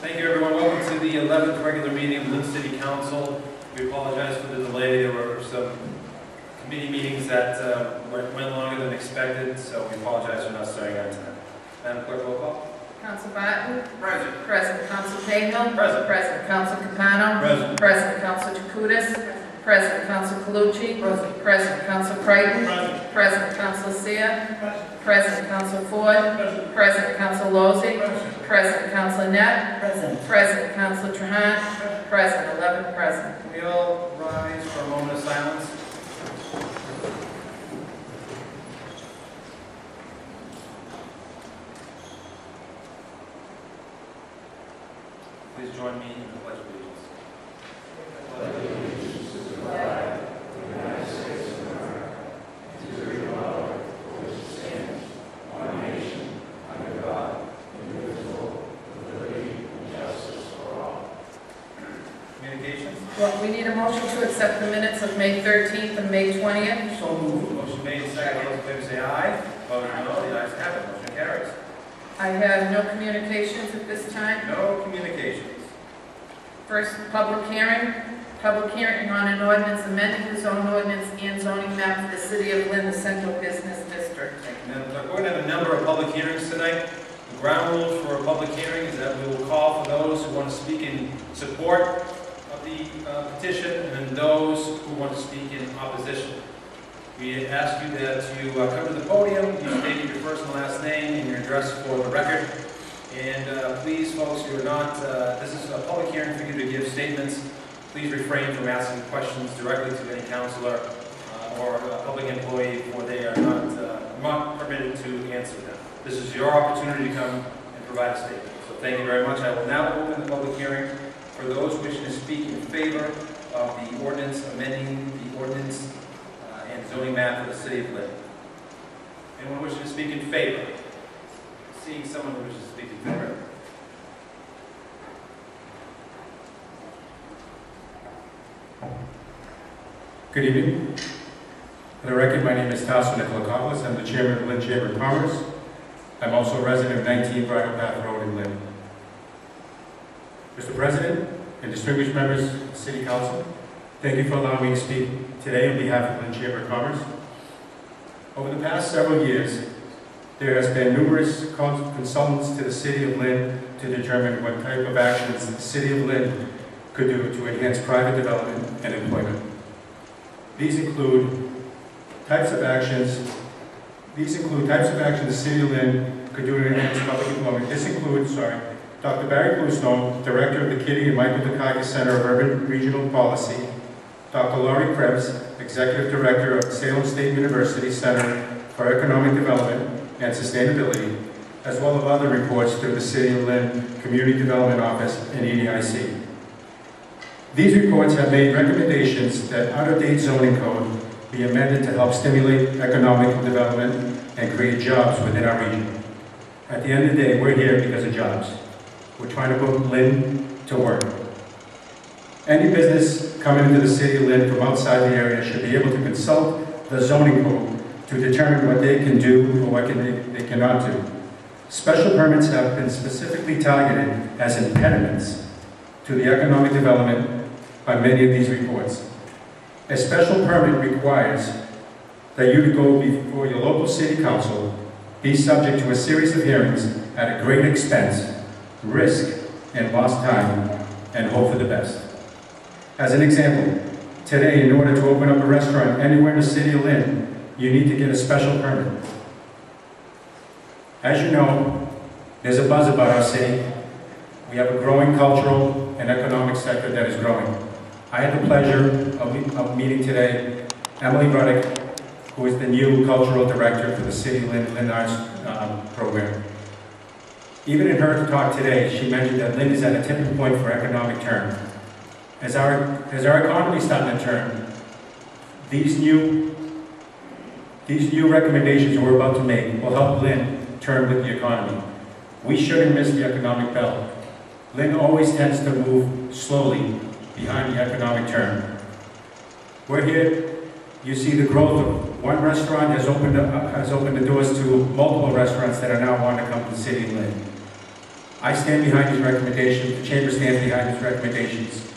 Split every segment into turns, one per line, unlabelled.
Thank you, everyone. Welcome to the 11th regular meeting of Lynn City Council. We apologize for the delay. There were some committee meetings that went longer than expected, so we apologize for not starting on time. Madam Clerk, roll call.
Council Barton?
Present.
Present. Council Cahill?
Present.
Present. Council Capano?
Present.
Present. Council Jacutis? Present. Council Calucci?
Present.
Present. Council Creighton?
Present.
Present. Council Seer?
Present.
Present. Council Ford?
Present.
Present. Council Lozey?
Present.
Present. Council Net?
Present.
Present. Council Trahan? Present. 11 present.
We all rise for a moment of silence. Please join me in the Pledge of Allegiance. I pledge allegiance to the flag of the United States of America and to the republic for which it stands, one nation, under God, indivisible, with liberty and justice for all. Communications?
Well, we need a motion to accept the minutes of May 13th and May 20th.
So moved. Motion made and seconded. All those in favor say aye. Opposed, no. The ayes have it. Motion carries.
I have no communications at this time.
No communications.
First, public hearing. Public hearing on an ordinance amending the zone ordinance and zoning map for the city of Lynn, the central business district.
Thank you, Madam Clerk. We're going to have a number of public hearings tonight. The ground rules for a public hearing is that we will call for those who want to speak in support of the petition and then those who want to speak in opposition. We ask you that you come to the podium, you state your first and last name and your address for the record. And please, folks, you are not, this is a public hearing for you to give statements. Please refrain from asking questions directly to any councilor or a public employee, for they are not permitted to answer them. This is your opportunity to come and provide a statement. So thank you very much. I will now open the public hearing for those wishing to speak in favor of the ordinance amending the ordinance and zoning map for the city of Lynn. Anyone wishing to speak in favor? Seeing someone who wishes to speak in favor.
Good evening. For the record, my name is Tasso Nicolakopoulos. I'm the chairman of the Lynn Chamber of Commerce. I'm also a resident of 19 Bridle Path Road in Lynn. Mr. President and distinguished members of the City Council, thank you for allowing me to speak today on behalf of the Lynn Chamber of Commerce. Over the past several years, there has been numerous consultants to the City of Lynn to determine what type of actions the City of Lynn could do to enhance private development and employment. These include types of actions the City of Lynn could do to enhance public employment. This includes, Dr. Barry Bluestone, Director of the Kitty and Michael Dukakis Center of Urban Regional Policy, Dr. Laurie Krebs, Executive Director of Salem State University Center for Economic Development and Sustainability, as well as other reports through the City of Lynn Community Development Office and EDIC. These reports have made recommendations that out-of-date zoning code be amended to help stimulate economic development and create jobs within our region. At the end of the day, we're here because of jobs. We're trying to put Lynn to work. Any business coming into the City of Lynn from outside the area should be able to consult the zoning code to determine what they can do or what they cannot do. Special permits have been specifically targeted as impediments to the economic development by many of these reports. A special permit requires that you to go before your local city council, be subject to a series of hearings at a great expense, risk, and lost time, and hope for the best. As an example, today, in order to open up a restaurant anywhere in the City of Lynn, you need to get a special permit. As you know, there's a buzz about our city. We have a growing cultural and economic sector that is growing. I had the pleasure of meeting today Emily Ruddick, who is the new cultural director for the City of Lynn Arts program. Even in her talk today, she mentioned that Lynn is at a tipping point for economic turn. As our economy is starting to turn, these new recommendations we're about to make will help Lynn turn with the economy. We shouldn't miss the economic bell. Lynn always tends to move slowly behind the economic turn. We're here. You see the growth of one restaurant has opened the doors to multiple restaurants that are now wanting to come to the City of Lynn. I stand behind these recommendations, the chamber stands behind these recommendations.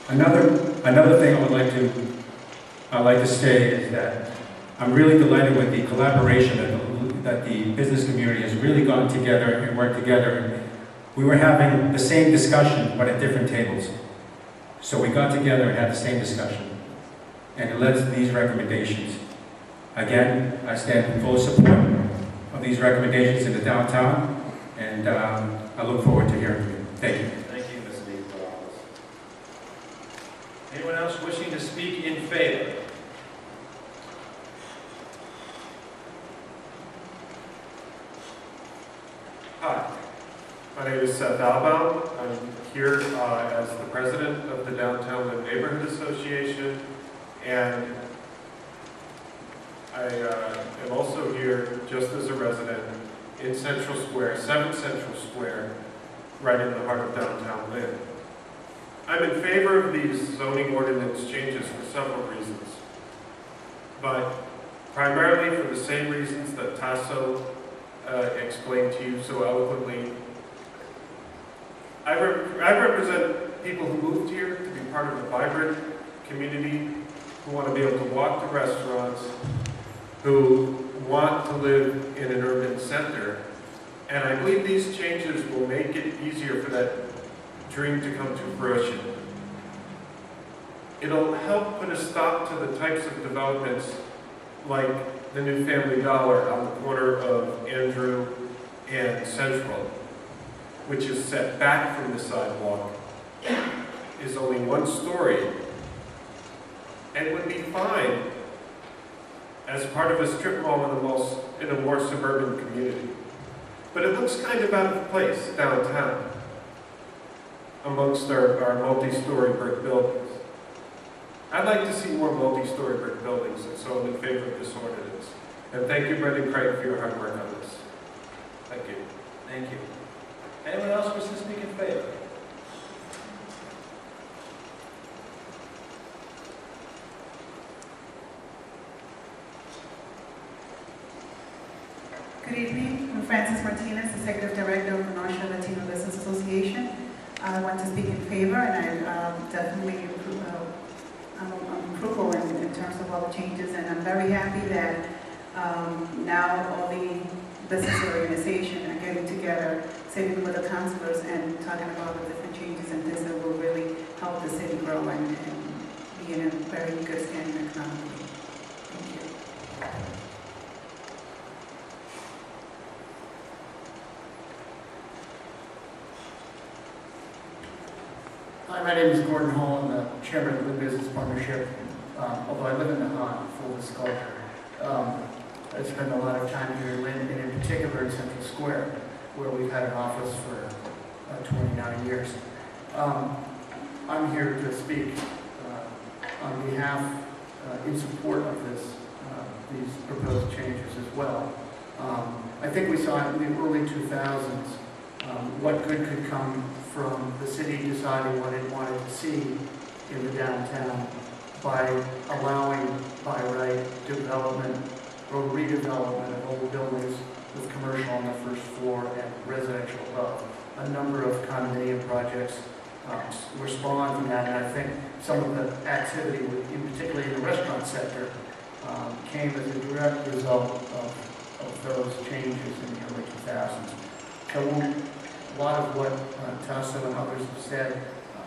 Another thing I'd like to say is that I'm really delighted with the collaboration that the business community has really gotten together and worked together. We were having the same discussion, but at different tables. So we got together and had the same discussion. And it led to these recommendations. Again, I stand in full support of these recommendations in the downtown, and I look forward to hearing from you. Thank you.
Thank you, Mr. Nicolas. Anyone else wishing to speak in favor?
Hi, my name is Seth Albaum. I'm here as the president of the Downtown Lynn Neighborhood Association, and I am also here just as a resident in Central Square, 7 Central Square, right in the heart of downtown Lynn. I'm in favor of these zoning ordinance changes for several reasons, but primarily for the same reasons that Tasso explained to you so eloquently. I represent people who moved here to be part of a vibrant community, who want to be able to walk to restaurants, who want to live in an urban center, and I believe these changes will make it easier for that dream to come to fruition. It'll help put a stop to the types of developments like the new Family Dollar on the corner of Andrew and Central, which is set back from the sidewalk, is only 1 story, and would be fine as part of a strip mall in a more suburban community. But it looks kind of out of place downtown amongst our multi-story brick buildings. I'd like to see more multi-story brick buildings, and so I'm in favor of this ordinance. And thank you, Brendan Craig, for your hard work on this. Thank you.
Thank you. Anyone else wish to speak in favor?
Good evening. I'm Frances Martinez, Executive Director of the North Shore Latino Business Association. I want to speak in favor, and I definitely I'm approval in terms of all the changes, and I'm very happy that now all the business organizations are getting together, sitting with the councilors and talking about the different changes and things that will really help the city grow and be in a very good standing economically. Thank you.
Hi, my name is Gordon Hall. I'm the chairman of the Business Partnership. Although I live in the Hahn, full disclosure. I spend a lot of time here in Lynn, and in particular in Central Square, where we've had an office for 29 years. I'm here to speak on behalf, in support of these proposed changes as well. I think we saw in the early 2000s what good could come from the city deciding what it wanted to see in the downtown by allowing by right development or redevelopment of old buildings with commercial on the first floor and residential above. A number of condominium projects were spawned from that, and I think some of the activity, particularly in the restaurant sector, came as a direct result of those changes in the early 2000s. So a lot of what Tasso and others have said,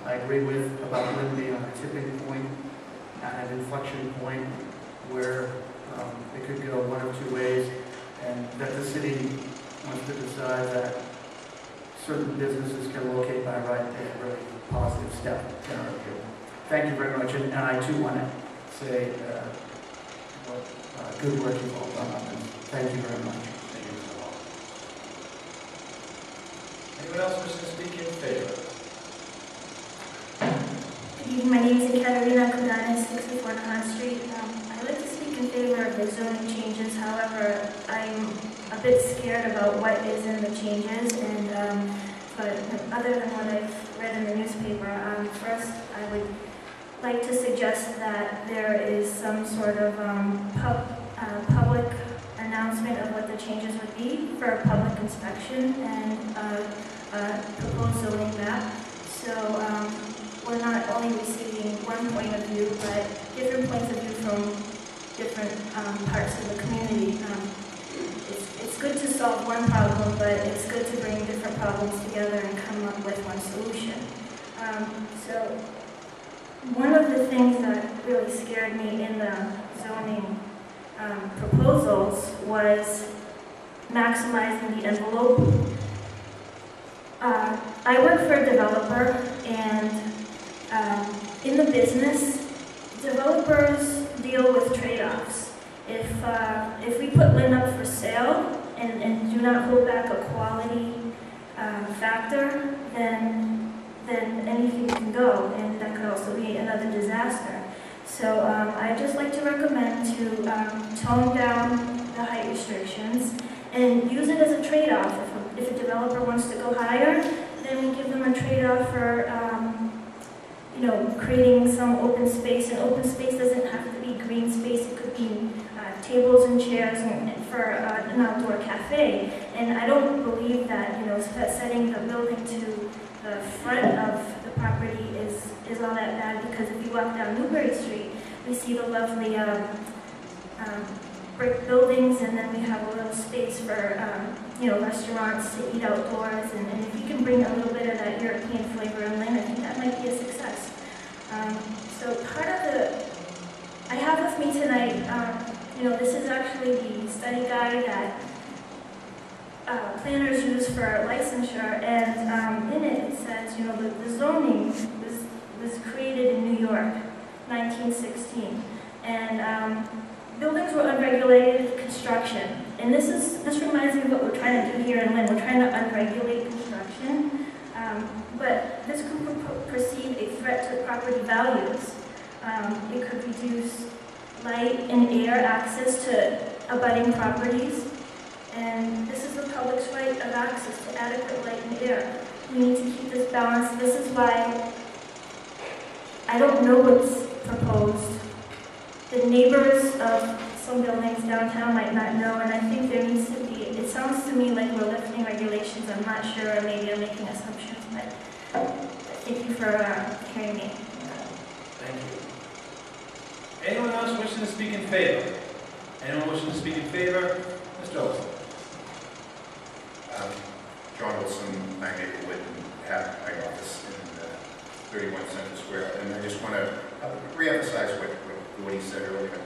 I agree with about Lynn being on a tipping point, at an inflection point where it could go one of 2 ways, and that the city wants to decide that certain businesses can locate by right and take a really positive step in our view. Thank you very much, and I too want to say what good work you've all done on this. Thank you very much.
Thank you, Mr. Hall. Anyone else wish to speak in favor?
My name is Ekaterina Kodanis, 64 Khan Street. I'd like to speak in favor of the zoning changes. However, I'm a bit scared about what is in the changes, and but other than what I've read in the newspaper, first I would like to suggest that there is some sort of public announcement of what the changes would be for public inspection, and proposed zoning map. So we're not only receiving one point of view, but different points of view from different parts of the community. It's good to solve one problem, but it's good to bring different problems together and come up with one solution. So one of the things that really scared me in the zoning proposals was maximizing the envelope. I work for a developer, and in the business, developers deal with trade-offs. If we put Lynn up for sale and do not hold back a quality factor, then anything can go, and that could also be another disaster. So I'd just like to recommend to tone down the height restrictions and use it as a trade-off. If a developer wants to go higher, then we give them a trade-off for creating some open space. And open space doesn't have to be green space. It could be tables and chairs for an outdoor cafe. And I don't believe that setting the building to the front of the property is all that bad, because if you walk down Newbury Street, we see the lovely brick buildings, and then we have a little space for restaurants to eat outdoors. And if you can bring a little bit of that European flavor in Lynn, I think that might be a success. So part of I have with me tonight, this is actually the study guide that planners use for licensure, and in it says, the zoning was created in New York, 1916, and buildings were unregulated construction. And this reminds me of what we're trying to do here in Lynn. We're trying to unregulate construction, but this could perceive a threat to property values. It could reduce light and air access to abutting properties. And this is the public's right of access to adequate light and air. We need to keep this balance. This is why I don't know what's proposed. The neighbors of some buildings downtown might not know, and I think there needs to be, it sounds to me like we're lifting regulations. I'm not sure, or maybe I'm making assumptions, but thank you for hearing me.
Thank you. Anyone else wishing to speak in favor? Anyone wishing to speak in favor? Mr. Olson.
John Wilson, 9 Maplewood, and have my office in 31 Central Square. And I just want to re-emphasize what he said earlier.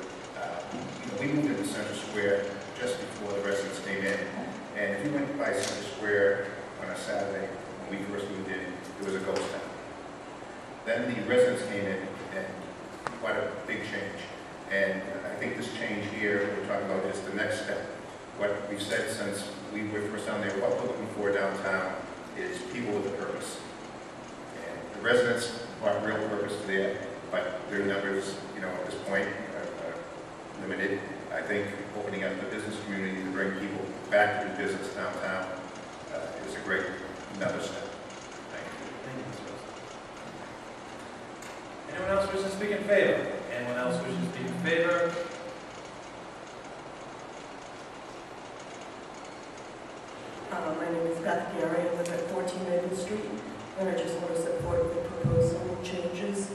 We moved into Central Square just before the residents came in. And if you went by Central Square on a Saturday, when we first moved in, it was a ghost town. Then the residents came in, and quite a big change. And I think this change here we're talking about is the next step. What we've said since we were first down there, what we're looking for downtown is people with a purpose. And the residents brought real purpose to there, but their numbers, at this point are limited. I think opening up the business community to bring people back to business downtown is a great another step. Thank you.
Thank you, Mr. Wilson. Anyone else wishing to speak in favor? Anyone else wishing to speak in favor?
My name is Beth Gary. I live at 14 Maple Street, and I just want to support the proposed zoning changes.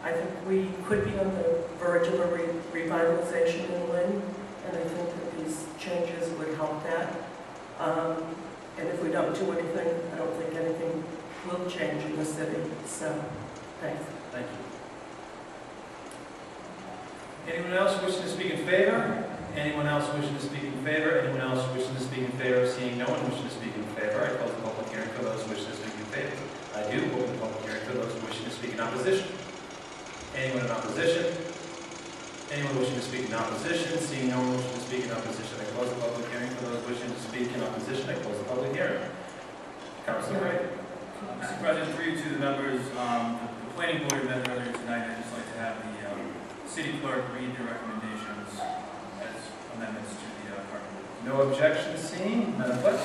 I think we could be on the verge of a revitalization in Lynn, and I think that these changes would help that. And if we don't do anything, I don't think anything will change in the city. So, thanks.
Thank you. Anyone else wishing to speak in favor? Anyone else wishing to speak in favor? Anyone else wishing to speak in favor? Seeing no one wishing to speak in favor, I close the public hearing for those wishing to speak in favor. I do open the public hearing for those wishing to speak in opposition. Anyone in opposition? Anyone wishing to speak in opposition? Seeing no one wishing to speak in opposition, I close the public hearing for those wishing to speak in opposition. I close the public hearing. Councilor Ray.
Mr. President, through you to the members, the planning board met earlier tonight. I'd just like to have the city clerk read the recommendations as amendments to the parking.
No objections seen. Madam Clerk.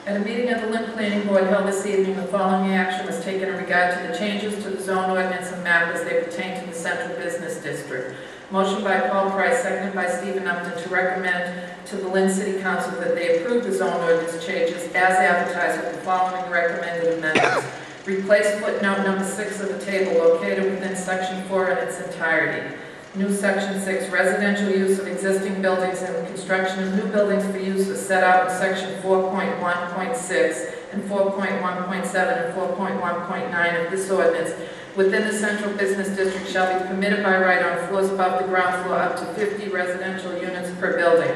At a meeting of the Lynn Planning Board held this evening, the following action was taken in regard to the changes to the zone ordinance and map as they pertain to the Central Business District. Motion by Paul Price, seconded by Stephen Upton, to recommend to the Lynn City Council that they approve the zone ordinance changes as advertised with the following recommended amendments. Replace footnote number 6 of the table located within section 4 in its entirety. New section 6, residential use of existing buildings and construction of new buildings for use is set out in section 4.1.6 and 4.1.7 and 4.1.9 of this ordinance within the central business district shall be permitted by right on floors above the ground floor up to 50 residential units per building.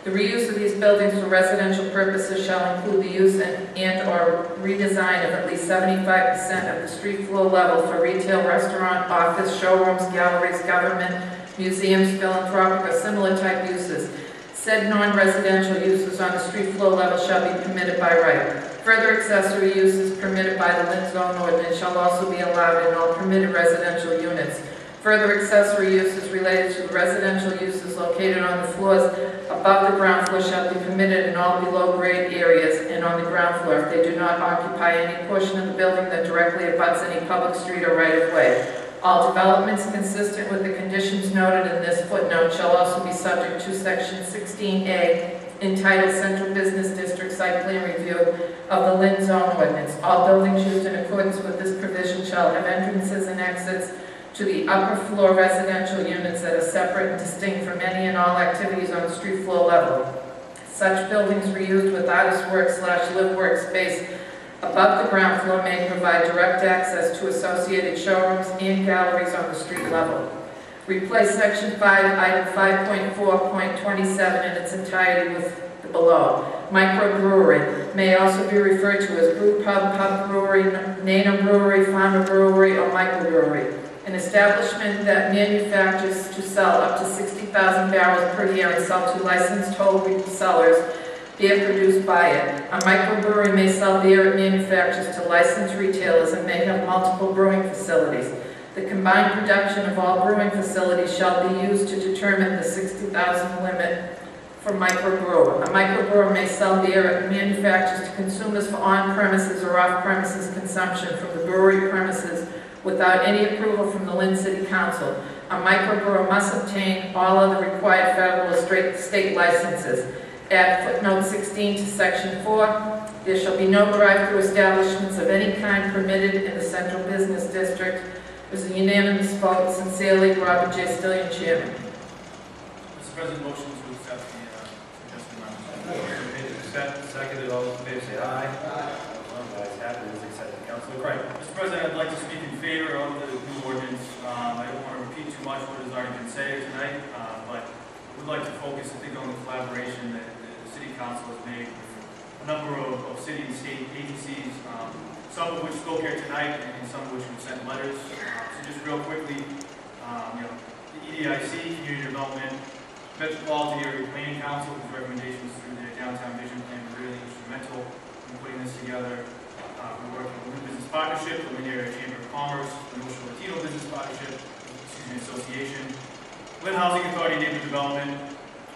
The reuse of these buildings for residential purposes shall include the use and/or redesign of at least 75% of the street floor level for retail, restaurant, office, showrooms, galleries, government, museums, philanthropic, or similar type uses. Said non-residential uses on the street floor level shall be permitted by right. Further accessory uses permitted by the Lynn zone ordinance shall also be allowed in all permitted residential units. Further accessory uses related to residential uses located on the floors above the ground floor shall be permitted in all below-grade areas and on the ground floor if they do not occupy any portion of the building that directly abuts any public street or right-of-way. All developments consistent with the conditions noted in this footnote shall also be subject to Section 16A entitled Central Business District Site Plan Review of the Lynn Zone Ordinance. All buildings used in accordance with this provision shall have entrances and exits to the upper floor residential units that are separate and distinct from any and all activities on the street floor level. Such buildings reused with artist work/live workspace above the ground floor may provide direct access to associated showrooms and galleries on the street level. Replace Section 5, Item 5.4.27 in its entirety with the below. Microbrewery may also be referred to as brew pub, pub brewery, nano brewery, farmer brewery, or microbrewery. An establishment that manufactures to sell up to 60,000 barrels per year and sell to licensed whole sellers beer produced by it. A microbrewery may sell beer it manufactures to licensed retailers and may have multiple brewing facilities. The combined production of all brewing facilities shall be used to determine the 60,000 limit for microbrewer. A microbrewer may sell beer it manufactures to consumers for on-premises or off-premises consumption from the brewery premises without any approval from the Lynn City Council. A microbrewer must obtain all other required federal or state licenses. Add footnote 16 to section 4. There shall be no drive-through establishments of any kind permitted in the central business district. It was a unanimous vote. Sincerely, Robert J. Stillion, Chairman.
Mr. President, motion to accept the suggested
Motion made to accept, seconded. All those in favor say aye. Ayes have it. It is accepted. Councilor Craig.
Mr. President, I'd like to speak in favor of the new ordinance. I don't want to repeat too much what has already been said tonight, but I would like to focus, I think, on the collaboration that the City Council has made with a number of city and state agencies, some of which spoke here tonight and some of which have sent letters. So just real quickly, the EDIC, Community Development, Metropolitan Area Planning Council, whose recommendations through their downtown vision plan were really instrumental in putting this together. We're working with New Business Partnership, the Lynn Area Chamber of Commerce, the North Shore Latino Business Partnership, Association, Lynn Housing Authority Neighborhood Development,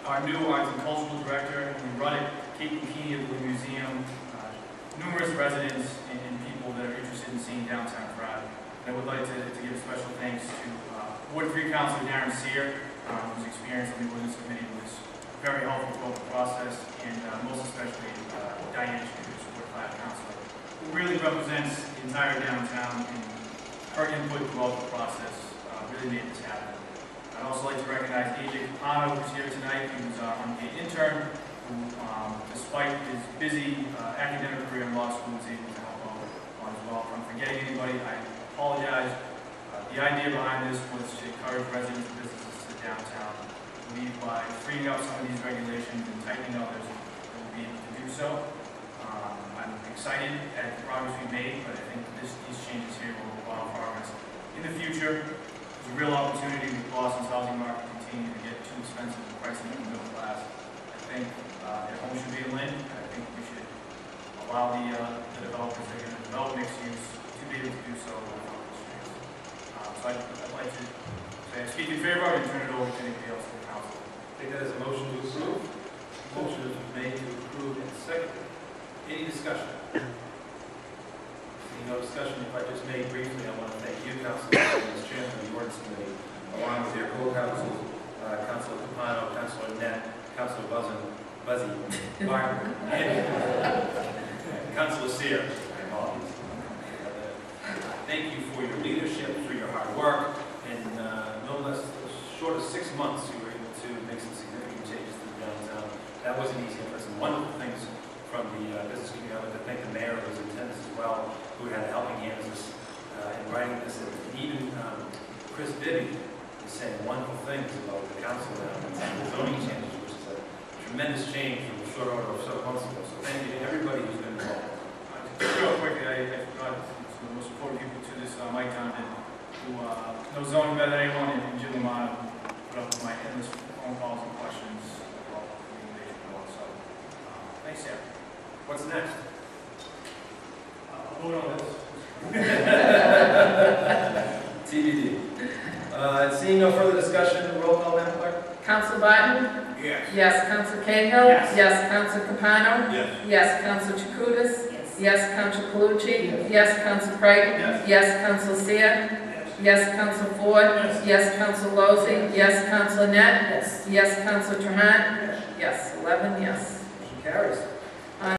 our new Arts and Cultural Director, and run it, Kate Bikini of the Lynn Museum, numerous residents and people that are interested in seeing downtown thrive. And I would like to give special thanks to Ward 3 Councilor Darren Sear, whose experience on the Ordinance Committee was very helpful throughout the process, and most especially Diane, who's Ward 5 Councilor, who really represents the entire downtown, and her input throughout the process really made this happen. I'd also like to recognize AJ Capano, who's here tonight. He was our unpaid intern, who, despite his busy academic career in law school, was able to help out on as well. If I'm forgetting anybody, I apologize. The idea behind this was to encourage residents and businesses to downtown. I believe by freeing up some of these regulations and tightening others, we'll be able to do so. I'm excited at the progress we've made, but I think these changes here will allow progress in the future. There's a real opportunity with Boston's housing market continue to get too expensive and pricing in the middle class. I think their home should be in Lynn, and I think we should allow the developers that are going to develop mixed use to be able to do so without constraints. So I'd like to say I speak in favor and turn it over to anybody else in the council.
Take that as a motion to approve. Motion is made to approve and seconded. Any discussion? Seeing no discussion, if I just may briefly, I want to thank you, Councilor, as Chairman of the Ordinance Committee, along with your co-councils, Martin, and Councilor Seer. Thank you for your leadership, for your hard work, and no less short of 6 months, you were able to make some significant changes to the downtown. That wasn't easy. I've heard some wonderful things from the business community. I would like to thank the mayor who was in attendance as well, who had a helping hand in writing this. And even Chris Bibby is saying wonderful things about the council and the zoning changes, which is a tremendous change from the short order of several months ago. So thank you to everybody who's been involved.
Real quickly, I forgot some of the most important people to this, Mike Donovan, who knows zoning better than anyone, and Jim Lamont put up with my endless phone calls and questions about the communication and all. So, thanks, Sarah.
What's next?
Vote on this.
TBD. Seeing no further discussion, roll call, Madam Clerk.
Council Barton?
Yes.
Yes. Council Cahill?
Yes.
Yes. Council Capano?
Yes.
Yes. Council Chakutis?
Yes.
Yes. Council Calucci? Yes. Council Creighton?
Yes.
Yes. Council Seer? Yes. Council Ford?
Yes.
Yes. Council Lozey? Yes. Council Net?
Yes.
Yes. Council Trahan? Yes. 11 yes.
Motion carries.